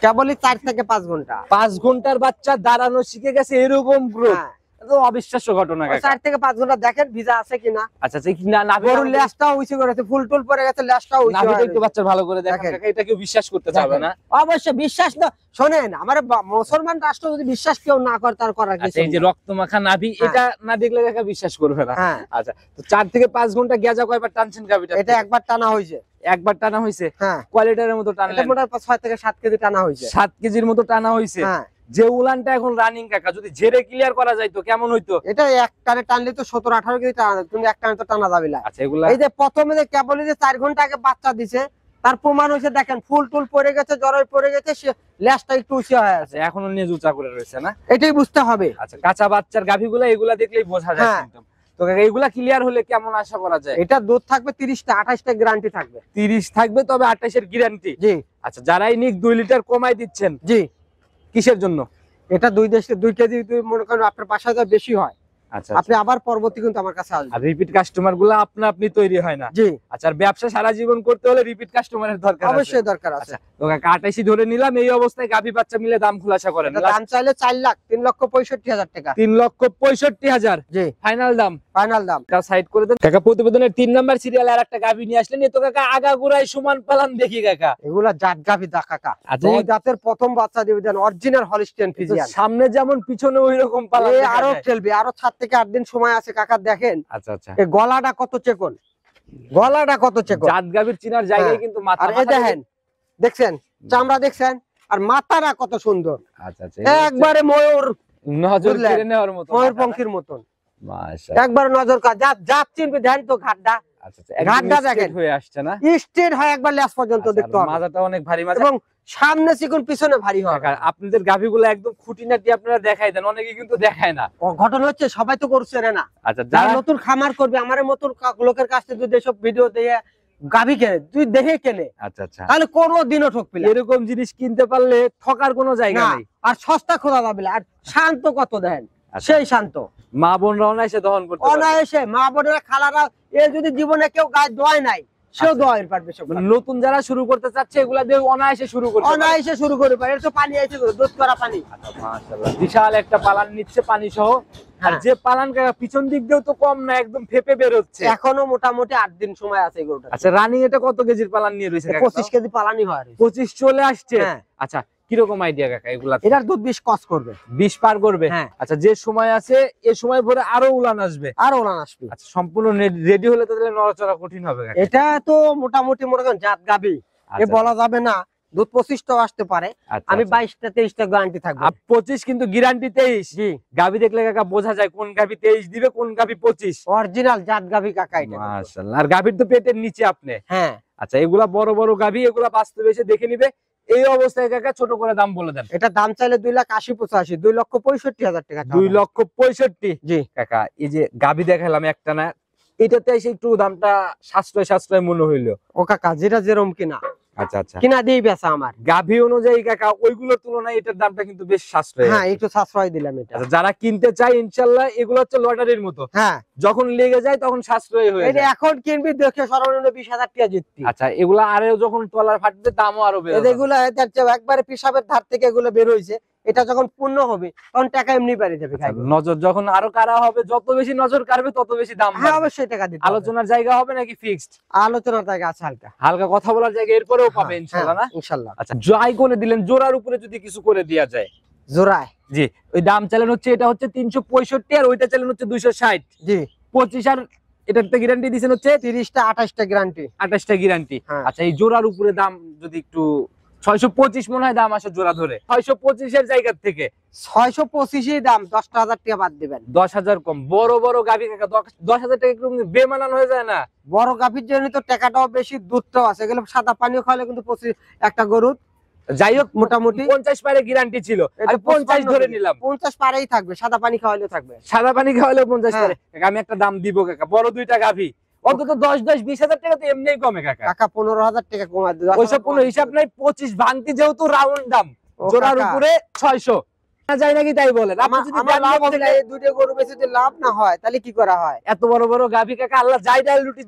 [SPEAKER 2] কেবলই 4 থেকে 5 ঘন্টা।
[SPEAKER 1] 5 ঘন্টার বাচ্চা দাঁড়ানো শিখে গেছে, এরকম গ্রোথ,
[SPEAKER 2] হ্যাঁ,
[SPEAKER 1] তো অবিশ্বাস্য ঘটনা কাকা।
[SPEAKER 2] 4 থেকে 5 ঘন্টা দেখেন ভিজা আছে কিনা।
[SPEAKER 1] আচ্ছা, আচ্ছা, নাভি
[SPEAKER 2] গরুর লেজটাও উঁচু করেছে, ফুল টুল পরে গেছে, লেজটাও উঁচু
[SPEAKER 1] নাভিটা
[SPEAKER 2] হয়ে
[SPEAKER 1] একটু
[SPEAKER 2] গেছে।
[SPEAKER 1] বাচ্চা ভালো করে দেখেন
[SPEAKER 2] দেখেন।
[SPEAKER 1] কাকা, এটা কেউ বিশ্বাস করতে চাবে না।
[SPEAKER 2] অবশ্যই বিশ্বাস না, শোনেন আমার মুসলমান রাষ্ট্র যদি বিশ্বাস কেউ না করে তার করার
[SPEAKER 1] আচ্ছা,
[SPEAKER 2] কিছু
[SPEAKER 1] এই যে
[SPEAKER 2] নেই।
[SPEAKER 1] রক্তমাখা নাভি,
[SPEAKER 2] হ্যাঁ।
[SPEAKER 1] এটা না দেখলে কাকা বিশ্বাস করবে না।
[SPEAKER 2] হ্যাঁ,
[SPEAKER 1] আচ্ছা, তো 4 থেকে 5 ঘন্টা গেজা কয়বার টানছেন গাভিটা?
[SPEAKER 2] এটা একবার টানা হয়েছে।
[SPEAKER 1] একবার টানা হইছে?
[SPEAKER 2] হ্যাঁ,
[SPEAKER 1] কোয়ালিটারের মতো
[SPEAKER 2] এটা
[SPEAKER 1] টানলেন?
[SPEAKER 2] মোটামুটি 6 থেকে 7 কেজি টানা হয়েছে।
[SPEAKER 1] 7 কেজির মতো টানা হইছে।
[SPEAKER 2] হ্যাঁ,
[SPEAKER 1] যে উলানটা এখন রানিং কাকা, যদি ঝেড়ে ক্লিয়ার করা যাইতো কেমন হইতো?
[SPEAKER 2] এটা এক টানে টানলে তো 17-18 কেজি টানা যাবে, কিন্তু এক টানে তো টানা যাবে না।
[SPEAKER 1] আচ্ছা, এগুলা
[SPEAKER 2] এই যে প্রথমে যে কেবলই যে 4 ঘন্টা আগে বাচ্চা দিছে, তার প্রমাণ হয়েছে দেখেন, ফুল টুল পড়ে গেছে, জড়ই পড়ে গেছে, সে লেজটা একটু উঁচু হয়ে আছে।
[SPEAKER 1] আচ্ছা, এখনো নিয়ে উঁচা করে রয়েছে না?
[SPEAKER 2] এটাই বুঝতে হবে।
[SPEAKER 1] আচ্ছা, কাঁচা বাচ্চার গাভিগুলা এগুলা দেখলেই বোঝা যায়
[SPEAKER 2] হ্যাঁ।
[SPEAKER 1] কিন্তু। তো কাকা এগুলা ক্লিয়ার হলে কেমন আশা করা যায়?
[SPEAKER 2] এটা দুধ থাকবে 30টা 28টা গ্যারান্টি থাকবে।
[SPEAKER 1] 30 থাকবে, তবে 28 এর গ্যারান্টি।
[SPEAKER 2] জি
[SPEAKER 1] আচ্ছা, যারাই নিক 2 লিটার কমাই দিচ্ছেন,
[SPEAKER 2] জি,
[SPEAKER 1] কিসের জন্য?
[SPEAKER 2] এটা 2 কেজি মনে করেন আপনার বাসায় যা বেশি হয়,
[SPEAKER 1] আচ্ছা,
[SPEAKER 2] আপনি আবার পরবর্তী কিন্তু আমার কাছে
[SPEAKER 1] আর
[SPEAKER 2] আসবেন।
[SPEAKER 1] রিপিট কাস্টমার গুলা আপনি তৈরি হয় না।
[SPEAKER 2] জি,
[SPEAKER 1] আচ্ছা, আর ব্যবসা সারা জীবন করতে হলে রিপিট কাস্টমারের দরকার আছে।
[SPEAKER 2] অবশ্যই দরকার আছে।
[SPEAKER 1] আচ্ছা, তো কাকা 28 ধরে নিলাম, এই অবস্থায় গাভী বাচ্চা মিলে দাম খোলাসা করেন।
[SPEAKER 2] এটা দাম চাইলে 4 লাখ 3,65,000 টাকা।
[SPEAKER 1] 3,65,000
[SPEAKER 2] জি,
[SPEAKER 1] ফাইনাল দাম।
[SPEAKER 2] ফাইনাল দাম।
[SPEAKER 1] এটা সাইড করে দেন কাকা। প্রতিবেদনের 3 নাম্বার সিরিয়ালে আর একটা গাভী নিয়ে আসলেন, এ তো কাকা আগাগোড়াই সমান পালান দেখি কাকা।
[SPEAKER 2] এগুলা জাত গাভী দা কাকা।
[SPEAKER 1] আচ্ছা,
[SPEAKER 2] দুই জাতের প্রথম বাচ্চা দিবে দেন, অরিজিনাল হলিস্টিয়ান
[SPEAKER 1] তো
[SPEAKER 2] ফ্রিজিয়ান।
[SPEAKER 1] সামনে যেমন পিছনে ওই রকম পালান
[SPEAKER 2] এই
[SPEAKER 1] দেখা
[SPEAKER 2] আরো
[SPEAKER 1] যায়।
[SPEAKER 2] খেলবে, আরো 7 থেকে 8 দিন সময় আছে কাকা। দেখেন
[SPEAKER 1] আচ্ছা, আচ্ছা,
[SPEAKER 2] এই গলাটা কত চেকন, গলাটা কত চেকন,
[SPEAKER 1] জাত গাভীর চিনার জায়গায় কিন্তু মাথা।
[SPEAKER 2] আর এই দেখেন, দেখছেন চামড়া দেখছেন, আর মাথাটা কত সুন্দর।
[SPEAKER 1] আচ্ছা আচ্ছা,
[SPEAKER 2] একবারে ময়ূর,
[SPEAKER 1] নজর কেড়ে নেওয়ার মতো,
[SPEAKER 2] ময়ূর পঙ্খির মতন,
[SPEAKER 1] মাশাআল্লাহ।
[SPEAKER 2] একবার নজর কার জাত চিনবে, ধ্যান তো ঘাটটা।
[SPEAKER 1] আচ্ছা আচ্ছা,
[SPEAKER 2] ঘাটটা
[SPEAKER 1] একদম
[SPEAKER 2] দেখেন
[SPEAKER 1] স্ট্রেট হয়ে আসছে না,
[SPEAKER 2] স্ট্রেট হয়, একবার লেজ পর্যন্ত
[SPEAKER 1] আচ্ছা,
[SPEAKER 2] দেখতে হবে,
[SPEAKER 1] মাজাটা অনেক ভারী মাজা।
[SPEAKER 2] এবং সামনে চিকন পিছনে ভারী হয়।
[SPEAKER 1] কাকা, আপনাদের গাভীগুলো একদম খুঁটিনাটি আপনারা দেখাই দেন, অনেকে কিন্তু দেখায় না।
[SPEAKER 2] ঘটনা হচ্ছে সবাই তো করছে রে না,
[SPEAKER 1] আচ্ছা,
[SPEAKER 2] যারা
[SPEAKER 1] যারা
[SPEAKER 2] নতুন খামার করবে, আমার মতন লোকের কাছ থেকে যদি এসব ভিডিও দিয়ে গাভী কেনে, তুই দেখে কেনে,
[SPEAKER 1] আচ্ছা আচ্ছা,
[SPEAKER 2] তাহলে কোনোদিনও ঠকবি না।
[SPEAKER 1] এরকম জিনিস কিনতে পারলে ঠকার কোনো জায়গা
[SPEAKER 2] না,
[SPEAKER 1] নেই।
[SPEAKER 2] আর সস্তা খোলা যাবে না, আর শান্ত কত দেন,
[SPEAKER 1] আচ্ছা,
[SPEAKER 2] সেই শান্ত
[SPEAKER 1] মা বোনরা অনায়াসে দহন করতে পারবে।
[SPEAKER 2] অনায়াসে, মা বোনেরা খালারা, এ যদি জীবনে কেউ গায়ে দোয় নাই, সেও
[SPEAKER 1] আচ্ছা।
[SPEAKER 2] দোয়ার পারবে সব।
[SPEAKER 1] মানে নতুন যারা শুরু করতে চাচ্ছে এগুলা দিয়ে অনায়াসে শুরু করতে পারে।
[SPEAKER 2] অনায়াসে শুরু করে পারে, এটা তো পানি আইছে, দুধ করা পানি।
[SPEAKER 1] আচ্ছা, মাশাআল্লাহ, বিশাল একটা পালান নিচ্ছে পানি সহ। আর
[SPEAKER 2] হ্যাঁ।
[SPEAKER 1] যে পালান কাকা পিছন দিক দিয়েও তো কম না, একদম ফেপে বের হচ্ছে।
[SPEAKER 2] এখনো মোটামুটি 8 দিন সময় আছে এগুলোটা।
[SPEAKER 1] আচ্ছা, রানিং এটা কত কেজির পালান নিয়ে রয়েছে কাকা?
[SPEAKER 2] 25 কেজি পালানি হয়।
[SPEAKER 1] 25 চলে আসছে।
[SPEAKER 2] হ্যাঁ।
[SPEAKER 1] আচ্ছা, কিরকম আইডিয়া কাকা এগুলা?
[SPEAKER 2] এটার দুধ 20 কস করবে,
[SPEAKER 1] 20 পার করবে।
[SPEAKER 2] হ্যাঁ।
[SPEAKER 1] আচ্ছা, যে সময় আছে এ সময় ভরে আরো উলান আসবে।
[SPEAKER 2] আর ওলান আসবে।
[SPEAKER 1] আচ্ছা, সম্পূর্ণ রেডি হলে তো তাহলে নড়াচড়া কঠিন হবে কাকা।
[SPEAKER 2] এটা তো মোটামুটি মনে করেন জাত গাবি, এ
[SPEAKER 1] আচ্ছা,
[SPEAKER 2] বলা যাবে না, দুধ 25টাও আসতে পারে।
[SPEAKER 1] আচ্ছা,
[SPEAKER 2] আমি
[SPEAKER 1] আচ্ছা।
[SPEAKER 2] 22টা 23টা গ্যারান্টি থাকবে।
[SPEAKER 1] 25 কিন্তু গ্যারান্টি 23।
[SPEAKER 2] জি,
[SPEAKER 1] গাভী দেখলে কাকা বোঝা যায় কোন গাভী 23 দিবে, কোন গাভী 25।
[SPEAKER 2] অরিজিনাল জাত গাবি কাকা এটা।
[SPEAKER 1] মাশাআল্লাহ, আর গাভীর তো পেটের নিচে আপনি।
[SPEAKER 2] হ্যাঁ,
[SPEAKER 1] আচ্ছা, এগুলা বড় বড় গাভী, এগুলা বাস্তবে এসে দেখে নিবে। এই অবস্থায় কাকা ছোট করে দাম বলে দেন।
[SPEAKER 2] এটা দাম চাইলে 2,80,85, 2,65,000 টাকা।
[SPEAKER 1] 2,65,000।
[SPEAKER 2] জি
[SPEAKER 1] কাকা, এই যে গাভী দেখালাম একটা না, এটাতে এসে একটু দামটা সাশ্রয় মনে হইলো।
[SPEAKER 2] ও কাকা, যেটা যেরকম কিনা,
[SPEAKER 1] আচ্ছা আচ্ছা,
[SPEAKER 2] কিনা দিয়ে বেচা আমার।
[SPEAKER 1] গাভী অনুযায়ী কাকা ওইগুলোর তুলনায় এটার দামটা কিন্তু বেশ সাশ্রয়।
[SPEAKER 2] হ্যাঁ, একটু সাশ্রয় দিলাম এটা।
[SPEAKER 1] আচ্ছা, যারা কিনতে চায় ইনশাআল্লাহ, এগুলো হচ্ছে লটারির মতো,
[SPEAKER 2] হ্যাঁ,
[SPEAKER 1] যখন লেগে যায় তখন সাশ্রয় হয়ে
[SPEAKER 2] এটা
[SPEAKER 1] যায়।
[SPEAKER 2] এখন কিনবি দেখে সর্বনিম্ন 20,000 টাকা জিতবি।
[SPEAKER 1] আচ্ছা, এগুলা আরো যখন টলার ফাটবে দামও আরো বেড়ে যাবে।
[SPEAKER 2] এগুলো একবারে পিসাবের ধার থেকে এগুলো বের হইছে, এটা যখন পূর্ণ হবে তখন টাকা এমনি বেড়ে যাবে।
[SPEAKER 1] আচ্ছা, নজর যখন আরো কারা হবে, যত বেশি নজর কাড়বে তত বেশি দাম
[SPEAKER 2] হ্যাঁ,
[SPEAKER 1] বাড়বে।
[SPEAKER 2] অবশ্যই টাকা দিতে হবে।
[SPEAKER 1] আলোচনার জায়গা হবে নাকি ফিক্সড?
[SPEAKER 2] আলোচনার জায়গা আছে হালকা,
[SPEAKER 1] হালকা কথা বলার জায়গা এরপরেও পাবে ইনশাআল্লাহ, না?
[SPEAKER 2] হ্যাঁ, ইনশাআল্লাহ।
[SPEAKER 1] আচ্ছা, জয় করে দিলেন, জোড়ার উপরে যদি কিছু করে দেয়া যায়।
[SPEAKER 2] জোড়ায়
[SPEAKER 1] জি, ওই দাম চালান হচ্ছে, এটা হচ্ছে 365 আর ওইটা চালান হচ্ছে 260।
[SPEAKER 2] জি
[SPEAKER 1] 25 আর এটাতে গ্যারান্টি দিবেন হচ্ছে
[SPEAKER 2] 30টা 28টা গ্যারান্টি।
[SPEAKER 1] 28টা গ্যারান্টি।
[SPEAKER 2] হ্যাঁ।
[SPEAKER 1] আচ্ছা, এই জোড়ার উপরে দাম যদি একটু 625 মনে হয় দাম আসে জোড়া ধরে, 625 এর জায়গা থেকে
[SPEAKER 2] 625ই দাম, 10,000 টাকা বাদ দিবেন।
[SPEAKER 1] 10,000 কম। বড় বড় গাভী কাকা 10,000 টাকা একটু বেমানান হয়ে যায় না?
[SPEAKER 2] বড় গাভীর জন্য তো টাকাটাও বেশি, দুধটাও আছে, এগুলো সাদা পানিও খাওয়ালে কিন্তু একটা গরু।
[SPEAKER 1] যাই হোক,
[SPEAKER 2] মোটামুটি
[SPEAKER 1] 50 পারে গ্যারান্টি ছিল,
[SPEAKER 2] এটা
[SPEAKER 1] আমি 50 ধরে
[SPEAKER 2] 55
[SPEAKER 1] নিলাম।
[SPEAKER 2] 50 পারেই থাকবে, সাদা পানি খাওয়ালেও থাকবে।
[SPEAKER 1] সাদা পানি খাওয়ালেও 50
[SPEAKER 2] হ্যাঁ।
[SPEAKER 1] পারে। কাকা, আমি একটা দাম দিব কাকা, বড় দুইটা গাভী অন্তত 10-20,000 টাকা তো এমনিই কমে কাকা।
[SPEAKER 2] কাকা 15,000 টাকা কমায় দিও।
[SPEAKER 1] ওইসব কোনো হিসাব নাই, 25 ভাঙতি যেহেতু রাউন্ড দাম,
[SPEAKER 2] ও
[SPEAKER 1] জোড়ার
[SPEAKER 2] কাকা।
[SPEAKER 1] উপরে 600 না যায় নাকি তাই বলেন। আপনি যদি
[SPEAKER 2] আমার লাভ
[SPEAKER 1] জানেন
[SPEAKER 2] হবে না, এই দুটো গরু বেচে যদি লাভ না হয় তাহলে কি করা হয়?
[SPEAKER 1] এত বড় বড় গাভী কাকা, আল্লাহ যাই ডাল রুটি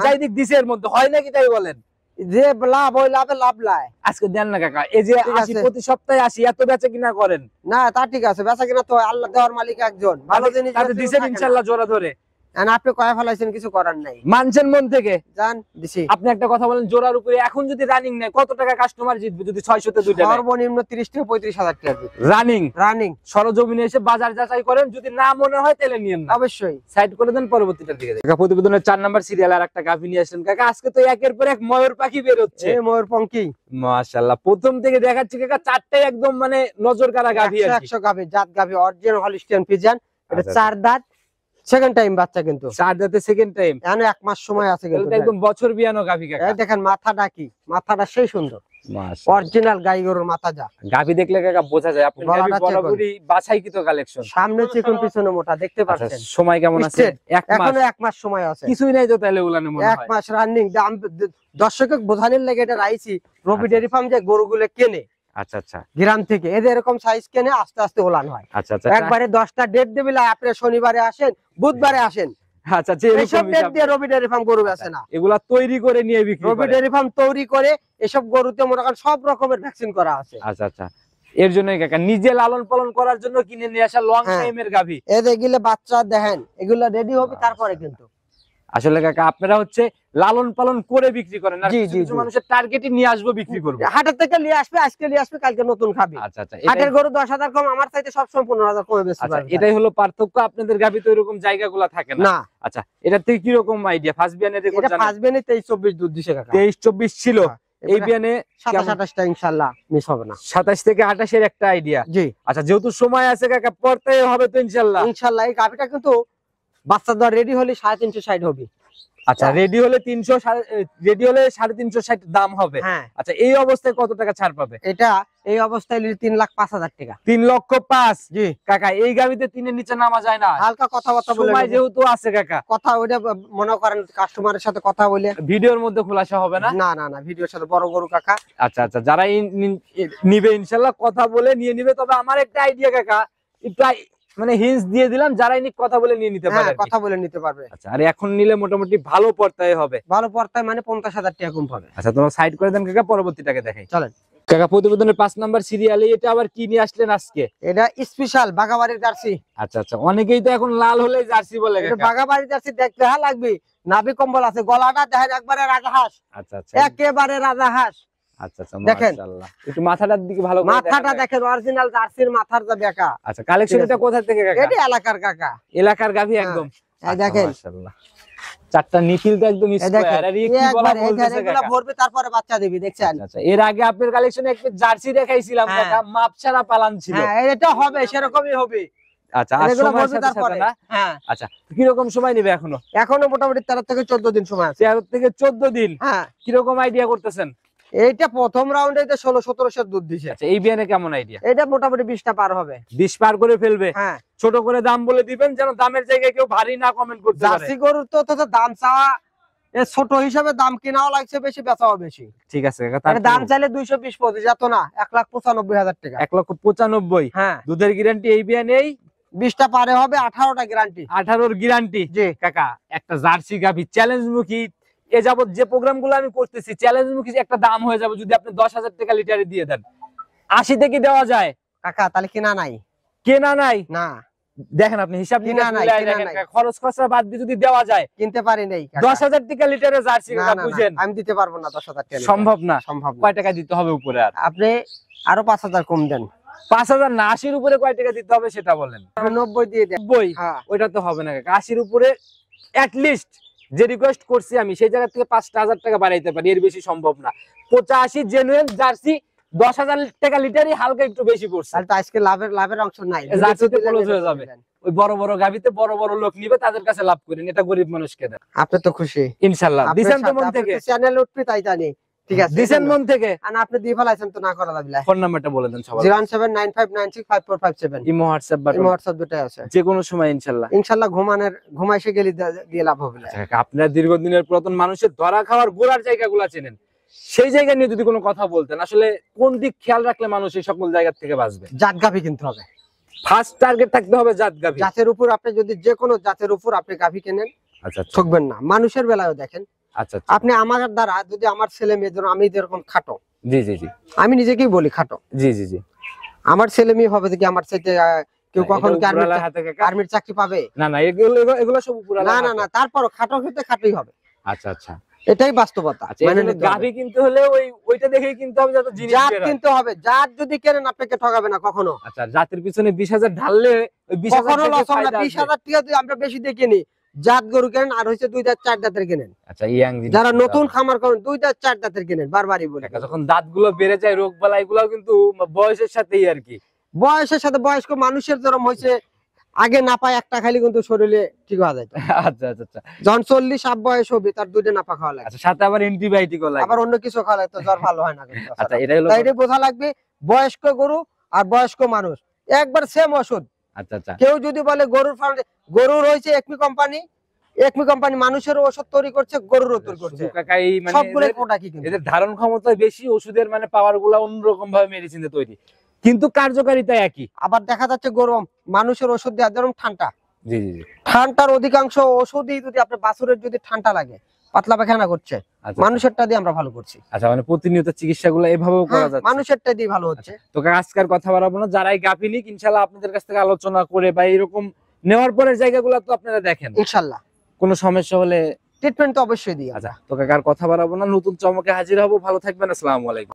[SPEAKER 1] যাই দিক দিছে এর মধ্যে, হয় নাকি তাই বলেন।
[SPEAKER 2] যে লাভ ওই লাভে লাভ লাই।
[SPEAKER 1] আজকে দেন না কাকা, এই যে
[SPEAKER 2] ঠিক
[SPEAKER 1] 80
[SPEAKER 2] আছে।
[SPEAKER 1] প্রতি সপ্তাহে 80 এত বেচা কিনা করেন,
[SPEAKER 2] না তা ঠিক আছে, বেচা কিনা তো আল্লাহ দেওয়ার মালিক একজন, ভালো জিনিস
[SPEAKER 1] তাতে
[SPEAKER 2] বেচে
[SPEAKER 1] দিছেন
[SPEAKER 2] থাকে না।
[SPEAKER 1] ইনশাআল্লাহ জোড়া ধরে।
[SPEAKER 2] আর আপনি কয়া ফেলাইছেন, কিছু করার নাই,
[SPEAKER 1] মানছেন মন থেকে।
[SPEAKER 2] জান দিছি।
[SPEAKER 1] আপনি একটা কথা বলেন, জোড়ার উপরে এখন যদি রানিং নেয় কত টাকা কাস্টমার জিতবে যদি 600 তে দুইটা নেয়?
[SPEAKER 2] সর্বনিম্ন 30 থেকে 35,000 টাকা দিবে।
[SPEAKER 1] রানিং
[SPEAKER 2] রানিং
[SPEAKER 1] সরজমিনে এসে বাজার যাচাই করেন, যদি না মনে হয় তাহলে নিয়েন না,
[SPEAKER 2] অবশ্যই।
[SPEAKER 1] সাইড করে দেন, পরবর্তীটার দিকে দেখেন। কাকা, প্রতিবেদনের 4 নাম্বার সিরিয়াল আর একটা গাভী নিয়ে আসলেন কাকা, আজকে তো একের পর এক ময়ূর পাখি বের হচ্ছে।
[SPEAKER 2] এই ময়ূর পঙ্কি
[SPEAKER 1] মাশাআল্লাহ, প্রথম থেকে দেখাচ্ছি কাকা, চারটাই একদম মানে নজর কাড়া গাভী আর কি।
[SPEAKER 2] 100 গাভী, জাত গাভী, অরিজিনাল হলিস্টিয়ান ফ্রিজিয়ান। এটা
[SPEAKER 1] আচ্ছা,
[SPEAKER 2] 4 দাঁত, সেকেন্ড টাইম বাচ্চা, কিন্তু
[SPEAKER 1] চার দাঁতে সেকেন্ড টাইম,
[SPEAKER 2] এখন 1 মাস সময় আছে কিন্তু।
[SPEAKER 1] একদম বছর বিয়ানো গাভী কাকা।
[SPEAKER 2] এই দেখেন মাথাটা কি, মাথাটা সেই সুন্দর,
[SPEAKER 1] মাশাআল্লাহ,
[SPEAKER 2] অরিজিনাল গাই গরুর মাথা। যা
[SPEAKER 1] গাভী দেখলে কাকা বোঝা যায় আপনি গাভী
[SPEAKER 2] গলাটা চেকন।
[SPEAKER 1] বরাবরই বাছাইকৃত কালেকশন।
[SPEAKER 2] সামনে চিকন পিছনে মোটা, দেখতে
[SPEAKER 1] আচ্ছা,
[SPEAKER 2] পাচ্ছেন।
[SPEAKER 1] সময় কেমন আছে?
[SPEAKER 2] Straight।
[SPEAKER 1] 1 মাস,
[SPEAKER 2] এখনো 1 মাস সময় আছে।
[SPEAKER 1] কিছুই নাই তো তাহলে উলানে মনে
[SPEAKER 2] 1
[SPEAKER 1] হয়।
[SPEAKER 2] মাস রানিং। দর্শকক বোঝানোর লাগে এটা রাইছি, রবি ডেয়ারি ফার্ম যে গরুগুলো কেনে
[SPEAKER 1] আচ্ছা আচ্ছা
[SPEAKER 2] গ্রাম থেকে, এদের এরকম সাইজ কেনে, আস্তে আস্তে ওলান হয়।
[SPEAKER 1] আচ্ছা আচ্ছা
[SPEAKER 2] একবারে 10টা ডেট দেবে, আপনি শনিবারে আসেন, বুধবারে আসেন,
[SPEAKER 1] আচ্ছা আচ্ছা, এরকম
[SPEAKER 2] এসব ডেট
[SPEAKER 1] হিসাব।
[SPEAKER 2] দিয়ে রবি ডেয়ারি ফার্ম গরু বেচে না।
[SPEAKER 1] এগুলা তৈরি করে নিয়ে বিক্রি
[SPEAKER 2] রবি
[SPEAKER 1] করে।
[SPEAKER 2] ডেয়ারি ফার্ম তৈরি করে এসব গরুতে মনে করেন সব রকমের ভ্যাকসিন করা আছে।
[SPEAKER 1] আচ্ছা আচ্ছা, এর জন্যই কাকা নিজে লালন পালন করার জন্য কিনে নিয়ে আসা লং
[SPEAKER 2] হ্যাঁ।
[SPEAKER 1] টাইমের গাভী।
[SPEAKER 2] এদের এগুলো বাচ্চা দেখেন, এগুলো রেডি হবে তারপরে কিন্তু।
[SPEAKER 1] আসলে কাকা আপনারা হচ্ছে লালন পালন করে বিক্রি করেন, আর
[SPEAKER 2] জি,
[SPEAKER 1] কিছু
[SPEAKER 2] জি,
[SPEAKER 1] কিছু
[SPEAKER 2] জি।
[SPEAKER 1] মানুষের টার্গেটই নিয়ে আসবো বিক্রি করবো।
[SPEAKER 2] হাটের থেকে নিয়ে আসবে, আজকে নিয়ে আসবে, কালকে নতুন খাবে।
[SPEAKER 1] আচ্ছা আচ্ছা,
[SPEAKER 2] হাটের গরু 10,000 কম, আমার চাইতে সবসময় 15,000 কমে বেশি
[SPEAKER 1] আচ্ছা এটাই হলো পার্থক্য, আপনাদের গাভীতে এরকম জায়গাগুলো থাকে না।
[SPEAKER 2] না।
[SPEAKER 1] আচ্ছা এটার থেকে কি রকম আইডিয়া? ফার্স্ট বিয়ানের রেকর্ড
[SPEAKER 2] এটা
[SPEAKER 1] জানেন?
[SPEAKER 2] ফার্স্ট বিয়ানে 23-24 দুধ দিছে কাকা।
[SPEAKER 1] 23-24 ছিল, এই বিয়ানে
[SPEAKER 2] 27-28টা ইনশাআল্লাহ মিস হবে না।
[SPEAKER 1] 27 থেকে 28 এর একটা আইডিয়া।
[SPEAKER 2] জি
[SPEAKER 1] আচ্ছা যেহেতু সময় আছে কাকা, পড়তে হবে তো ইনশাআল্লাহ।
[SPEAKER 2] ইনশাআল্লাহ এই গাভিটা কিন্তু বাচ্চা দেওয়া রেডি হলে 350-60 হবে।
[SPEAKER 1] আচ্ছা রেডি হলে 350 দাম হবে।
[SPEAKER 2] হ্যাঁ
[SPEAKER 1] আচ্ছা এই অবস্থায় কত টাকা ছাড় পাবে?
[SPEAKER 2] এটা এই অবস্থায় 3,05,000 টাকা।
[SPEAKER 1] 3,05,000।
[SPEAKER 2] জি
[SPEAKER 1] কাকা এই গাভিতে 3-এর নিচে নামা যায় না?
[SPEAKER 2] হালকা কথাবার্তা বলে
[SPEAKER 1] সময়
[SPEAKER 2] নেবো।
[SPEAKER 1] যেহেতু আছে কাকা,
[SPEAKER 2] কথা ওইটা মনে করেন কাস্টমারের সাথে কথা বলে।
[SPEAKER 1] ভিডিওর মধ্যে খোলাসা হবে না?
[SPEAKER 2] না না না, ভিডিওর সাথে বড় গরু কাকা।
[SPEAKER 1] আচ্ছা আচ্ছা, যারা নিবে ইনশাল্লাহ কথা বলে নিয়ে নিবে। তবে আমার একটা আইডিয়া কাকা, একটু মানে হিন্স দিয়ে দিলাম, যারা ইনি কথা বলে নিয়ে নিতে পারে
[SPEAKER 2] হ্যাঁ
[SPEAKER 1] আর কি।
[SPEAKER 2] কথা বলে নিতে পারবে।
[SPEAKER 1] আচ্ছা আর এখন নিলে মোটামুটি ভালো পর্তায় হবে।
[SPEAKER 2] ভালো পর্তায় মানে 50,000 টাকা কম পাবে।
[SPEAKER 1] আচ্ছা তোমার সাইড করে দেন কাকা, পরবর্তীটাকে দেখাই।
[SPEAKER 2] চলেন
[SPEAKER 1] কাকা প্রতিবেদনের 5 নাম্বার সিরিয়ালে এটা আবার কি নিয়ে আসলেন আজকে?
[SPEAKER 2] এটা স্পেশাল বাগাবাড়ির জার্সি।
[SPEAKER 1] আচ্ছা আচ্ছা, অনেকেই তো এখন লাল হলে জার্সি বলে
[SPEAKER 2] এটা
[SPEAKER 1] কাকা।
[SPEAKER 2] বাগাবাড়ির জার্সি দেখতে হ্যাঁ লাগবে। নাভি কম্বল আছে, গলাটা দেখেন একবারে রাজাহাঁস,
[SPEAKER 1] আচ্ছা আচ্ছা
[SPEAKER 2] একেবারে রাজাহাঁস।
[SPEAKER 1] আচ্ছা আচ্ছা,
[SPEAKER 2] দেখেন।
[SPEAKER 1] মাশাআল্লাহ। একটু মাথাটার দিকে ভালো করে
[SPEAKER 2] মাথাটা
[SPEAKER 1] দেখেন।
[SPEAKER 2] দেখেন অরিজিনাল জার্সির মাথার যা বেকা।
[SPEAKER 1] আচ্ছা কালেকশন এটা কোথা থেকে কাকা?
[SPEAKER 2] এটা এলাকার কাকা।
[SPEAKER 1] এলাকার গাভী
[SPEAKER 2] হ্যাঁ।
[SPEAKER 1] একদম।
[SPEAKER 2] এই দেখেন
[SPEAKER 1] মাশাআল্লাহ, চারটা নিখিল তো একদম
[SPEAKER 2] এই দেখেন
[SPEAKER 1] স্কয়ার। আর এই কি বলা
[SPEAKER 2] একবার এই
[SPEAKER 1] বলতেছে
[SPEAKER 2] দেখেন এগুলা
[SPEAKER 1] কাকা?
[SPEAKER 2] ভরবে তারপরে বাচ্চা দিবি, দেখছেন?
[SPEAKER 1] আচ্ছা এর আগে আপনার কালেকশনে একটা জার্সি দেখাইছিলাম
[SPEAKER 2] হ্যাঁ।
[SPEAKER 1] কাকা, মাপ ছাড়া পালান ছিল।
[SPEAKER 2] হ্যাঁ এটা হবে, সেরকমই হবে।
[SPEAKER 1] আচ্ছা আর
[SPEAKER 2] এগুলো
[SPEAKER 1] সময়ের
[SPEAKER 2] ভরবে
[SPEAKER 1] সাথে সাথে
[SPEAKER 2] তারপরে।
[SPEAKER 1] না?
[SPEAKER 2] হ্যাঁ
[SPEAKER 1] আচ্ছা কি রকম সময় নেবে এখনো?
[SPEAKER 2] এখনো মোটামুটি 13 থেকে 14 দিন সময় আছে।
[SPEAKER 1] 13 থেকে 14 দিন।
[SPEAKER 2] হ্যাঁ
[SPEAKER 1] কি রকম আইডিয়া করতেছেন?
[SPEAKER 2] এইটা প্রথম রাউন্ডে 16-17 দুধ দিছে।
[SPEAKER 1] আচ্ছা এই বিয়ানে কেমন আইডিয়া?
[SPEAKER 2] এটা মোটামুটি 20টা পার হবে।
[SPEAKER 1] 20 পার করে ফেলবে?
[SPEAKER 2] হ্যাঁ
[SPEAKER 1] ছোট করে দাম বলে দিবেন, যেন দামের জায়গায় কেউ ভারী না কমেন্ট করতে পারে।
[SPEAKER 2] জার্সি গরুর তো দাম চাওয়া এ ছোট হিসাবে দাম কেনাও লাগছে বেশি, বেচাও বেশি।
[SPEAKER 1] ঠিক আছে কাকা,
[SPEAKER 2] এটা দাম চাইলে 220-25 যেত না, 1,95,000 টাকা।
[SPEAKER 1] 1,95,000।
[SPEAKER 2] হ্যাঁ
[SPEAKER 1] দুধের গ্যারান্টি এই বিয়ানেই?
[SPEAKER 2] 20টা পারে হবে, 18টা গ্যারান্টি।
[SPEAKER 1] 18 গ্যারান্টি।
[SPEAKER 2] জি
[SPEAKER 1] কাকা একটা জার্সি গাভী চ্যালেঞ্জমুখী, এ যাবত যে প্রোগ্রামগুলো আমি করতেছি চ্যালেঞ্জমুখী একটা দাম হয়ে যাবে যদি আপনি 10,000 টাকা লিটারে দিয়ে দেন। 80 থেকে দেওয়া যায়
[SPEAKER 2] কাকা, তাহলে কেনা নাই?
[SPEAKER 1] কেনা নাই?
[SPEAKER 2] না
[SPEAKER 1] দেখেন আপনি হিসাব
[SPEAKER 2] কিনা
[SPEAKER 1] নিকাশ
[SPEAKER 2] নাই,
[SPEAKER 1] মিলায়
[SPEAKER 2] কিনা
[SPEAKER 1] দেখেন
[SPEAKER 2] নাই।
[SPEAKER 1] কাকা, খরচ খরচা বাদ দিয়ে যদি দেওয়া যায়
[SPEAKER 2] কিনতে পারি নাই কাকা।
[SPEAKER 1] 10,000 টাকা লিটারে জার্সি
[SPEAKER 2] না,
[SPEAKER 1] কাকা,
[SPEAKER 2] না, না,
[SPEAKER 1] বুঝেন
[SPEAKER 2] আমি দিতে পারবো না 10,000 টাকা।
[SPEAKER 1] সম্ভব না।
[SPEAKER 2] সম্ভব না।
[SPEAKER 1] কয় টাকা দিতে হবে উপরে? আর
[SPEAKER 2] আপনি আরো 5,000 কম দেন।
[SPEAKER 1] 5,000 না, 80-র উপরে কয় টাকা দিতে হবে সেটা বলেন।
[SPEAKER 2] 90 দিয়ে দেন।
[SPEAKER 1] 90?
[SPEAKER 2] হ্যাঁ
[SPEAKER 1] ওইটা তো হবে না কাকা, 80-র উপরে এট লিস্ট যে রিকোয়েস্ট করছি আমি সেই জায়গা থেকে 5,000 টাকা বাড়াইতে পারি, এর বেশি সম্ভব না। 85 জেনুইন জার্সি 10,000 টাকা লিটারই হালকা একটু বেশি পড়ছে।
[SPEAKER 2] তাহলে তো আজকে লাভের অংশ নাই।
[SPEAKER 1] জার্সিতে ক্লোজ হয়ে যাবে। ওই বড় বড় গাবিতে বড় বড় লোক নিবে, তাদের কাছে লাভ করেন, এটা গরিব মানুষকে দেন।
[SPEAKER 2] আপনি তো খুশি
[SPEAKER 1] ইনশাআল্লাহ দিছেন তো মন থেকে?
[SPEAKER 2] চ্যানেল উঠবে তাই জানি। ঠিক আছে
[SPEAKER 1] দিছেন মন থেকে?
[SPEAKER 2] আর আপনি দিয়ে ফেলাইছেন তো, না করা যাবে না।
[SPEAKER 1] ফোন নাম্বারটা বলে দেন সবাই।
[SPEAKER 2] 01795965457।
[SPEAKER 1] ইমো হোয়াটসঅ্যাপ বা
[SPEAKER 2] এই হোয়াটসঅ্যাপ দুটাই আছে।
[SPEAKER 1] যে কোনো সময় ইনশাআল্লাহ।
[SPEAKER 2] ইনশাআল্লাহ ঘুমাইছে গেলে দিয়ে লাভ হবে না।
[SPEAKER 1] আচ্ছা কাকা, আপনারা দীর্ঘদিনের পুরাতন মানুষের ধরা খাওয়ার গোড়ার জায়গাগুলো চেনেন, সেই জায়গা নিয়ে যদি কোনো কথা বলতেন, আসলে কোন দিক খেয়াল রাখলে মানুষ এই সকল জায়গা থেকে বাঁচবে?
[SPEAKER 2] জাত গাভী কিনতে হবে।
[SPEAKER 1] ফার্স্ট টার্গেট থাকতে হবে জাত গাভী।
[SPEAKER 2] জাতের উপর আপনি যদি যে কোনো জাতের উপর আপনি গাভী কেনেন
[SPEAKER 1] আচ্ছা আচ্ছা
[SPEAKER 2] ঠকবেন না। মানুষের বেলায়ও দেখেন,
[SPEAKER 1] আচ্ছা আচ্ছা।
[SPEAKER 2] আপনি আমার দ্বারা যদি আমার ছেলে মেয়ে, ধরুন আমি যেরকম খাটো,
[SPEAKER 1] জি জি জি
[SPEAKER 2] আমি নিজেকেই বলি খাটো,
[SPEAKER 1] জি জি জি।
[SPEAKER 2] আমার ছেলে মেয়ে হবে কি আমার চাইতে কেউ কখনো
[SPEAKER 1] এটা উপরালার হাতে কাকা।
[SPEAKER 2] আর্মির চাকরি পাবে?
[SPEAKER 1] না না, এগুলো সব উপরালার
[SPEAKER 2] না না
[SPEAKER 1] হাতে।
[SPEAKER 2] না, তারপরও খাটো খেতে খাটোই হবে।
[SPEAKER 1] আচ্ছা আচ্ছা
[SPEAKER 2] এটাই বাস্তবতা।
[SPEAKER 1] আচ্ছা, এই জন্য গাভী কিনতে হলে ওইটা দেখেই কিনতে হবে যাতে জিনিস
[SPEAKER 2] জাত
[SPEAKER 1] বের হয়।
[SPEAKER 2] কিনতে হবে। জাত যদি কেনেন আপনাকে ঠকাবে না কখনো।
[SPEAKER 1] আচ্ছা জাতের পিছনে 20,000 ঢাললে ওই 20,000
[SPEAKER 2] কখনো
[SPEAKER 1] থেকে
[SPEAKER 2] লস হবে না।
[SPEAKER 1] ফায়দা আসবে।
[SPEAKER 2] 20,000 টাকা যদি আমরা বেশি দিয়ে কিনি, জাত গরু কেনেন আর হচ্ছে 2 দাঁত 4 দাঁতের কেনেন।
[SPEAKER 1] আচ্ছা ইয়াং
[SPEAKER 2] যারা নতুন খামার করেন 2 দাঁত 4 দাঁতের কেনেন, বারবারই বলি।
[SPEAKER 1] যখন দাঁতগুলো বেড়ে যায়, রোগ বালাই গুলো কিন্তু বয়সের সাথেই আর কি।
[SPEAKER 2] বয়সের সাথে বয়স্ক মানুষের যেরকম হয়েছে, আগে না পায় একটা খাইলে কিন্তু শরীরে ঠিক হওয়া যায়।
[SPEAKER 1] আচ্ছা আচ্ছা আচ্ছা
[SPEAKER 2] যখন 40 আপ বয়স হবে তার 2টা নাপা খাওয়া লাগে,
[SPEAKER 1] আচ্ছা, সাথে আবার অ্যান্টিবায়োটিকও লাগে।
[SPEAKER 2] আবার অন্য কিছু খাওয়া লাগে তো জ্বর ভালো হয় না কিন্তু।
[SPEAKER 1] আচ্ছা এটাই হলো।
[SPEAKER 2] তাই এটা বোঝা লাগবে বয়স্ক গরু আর বয়স্ক মানুষ একবার সেম ওষুধ।
[SPEAKER 1] আচ্ছা আচ্ছা
[SPEAKER 2] কেউ যদি বলে গরুর ফার্ম, গরুর হয়েছে একমি কোম্পানি মানুষের ওষুধ তৈরি করছে, গরুরও তৈরি করছে,
[SPEAKER 1] শুধু কাকা এই মানে
[SPEAKER 2] সবগুলো প্রোডাক্টই কিন্তু।
[SPEAKER 1] এদের ধারণ ক্ষমতা বেশি, ওষুধের মানে পাওয়ার গুলা অন্যরকম ভাবে মেডিসিনে তৈরি, কিন্তু কার্যকারিতা একই।
[SPEAKER 2] আবার দেখা যাচ্ছে গরম মানুষের ওষুধ দেওয়া, যেমন ঠান্ডা,
[SPEAKER 1] জি জি জি।
[SPEAKER 2] ঠান্ডার অধিকাংশ ওষুধই যদি আপনার বাছুরের যদি ঠান্ডা লাগে, পাতলা পায়খানা করছে,
[SPEAKER 1] আচ্ছা
[SPEAKER 2] মানুষেরটা দিয়ে আমরা ভালো করছি।
[SPEAKER 1] আচ্ছা, মানে প্রতিনিয়ত চিকিৎসাগুলো এভাবেও করা
[SPEAKER 2] হ্যাঁ,
[SPEAKER 1] যাচ্ছে।
[SPEAKER 2] মানুষেরটা দিয়ে ভালো হচ্ছে।
[SPEAKER 1] তো কাকা আজকের কথা বাড়াবো না, যারাই গাভী নিক ইনশাআল্লাহ আপনাদের কাছ থেকে আলোচনা করে বা এরকম নেওয়ার পরের জায়গাগুলো তো আপনারা দেখেন,
[SPEAKER 2] ইনশাআল্লাহ
[SPEAKER 1] কোনো সমস্যা হলে
[SPEAKER 2] ট্রিটমেন্ট তো অবশ্যই দিই।
[SPEAKER 1] আচ্ছা, তো কাকার কথা বাড়াবো না, নতুন চমকে হাজির হবো। ভালো থাকবেন, আসসালামু আলাইকুম।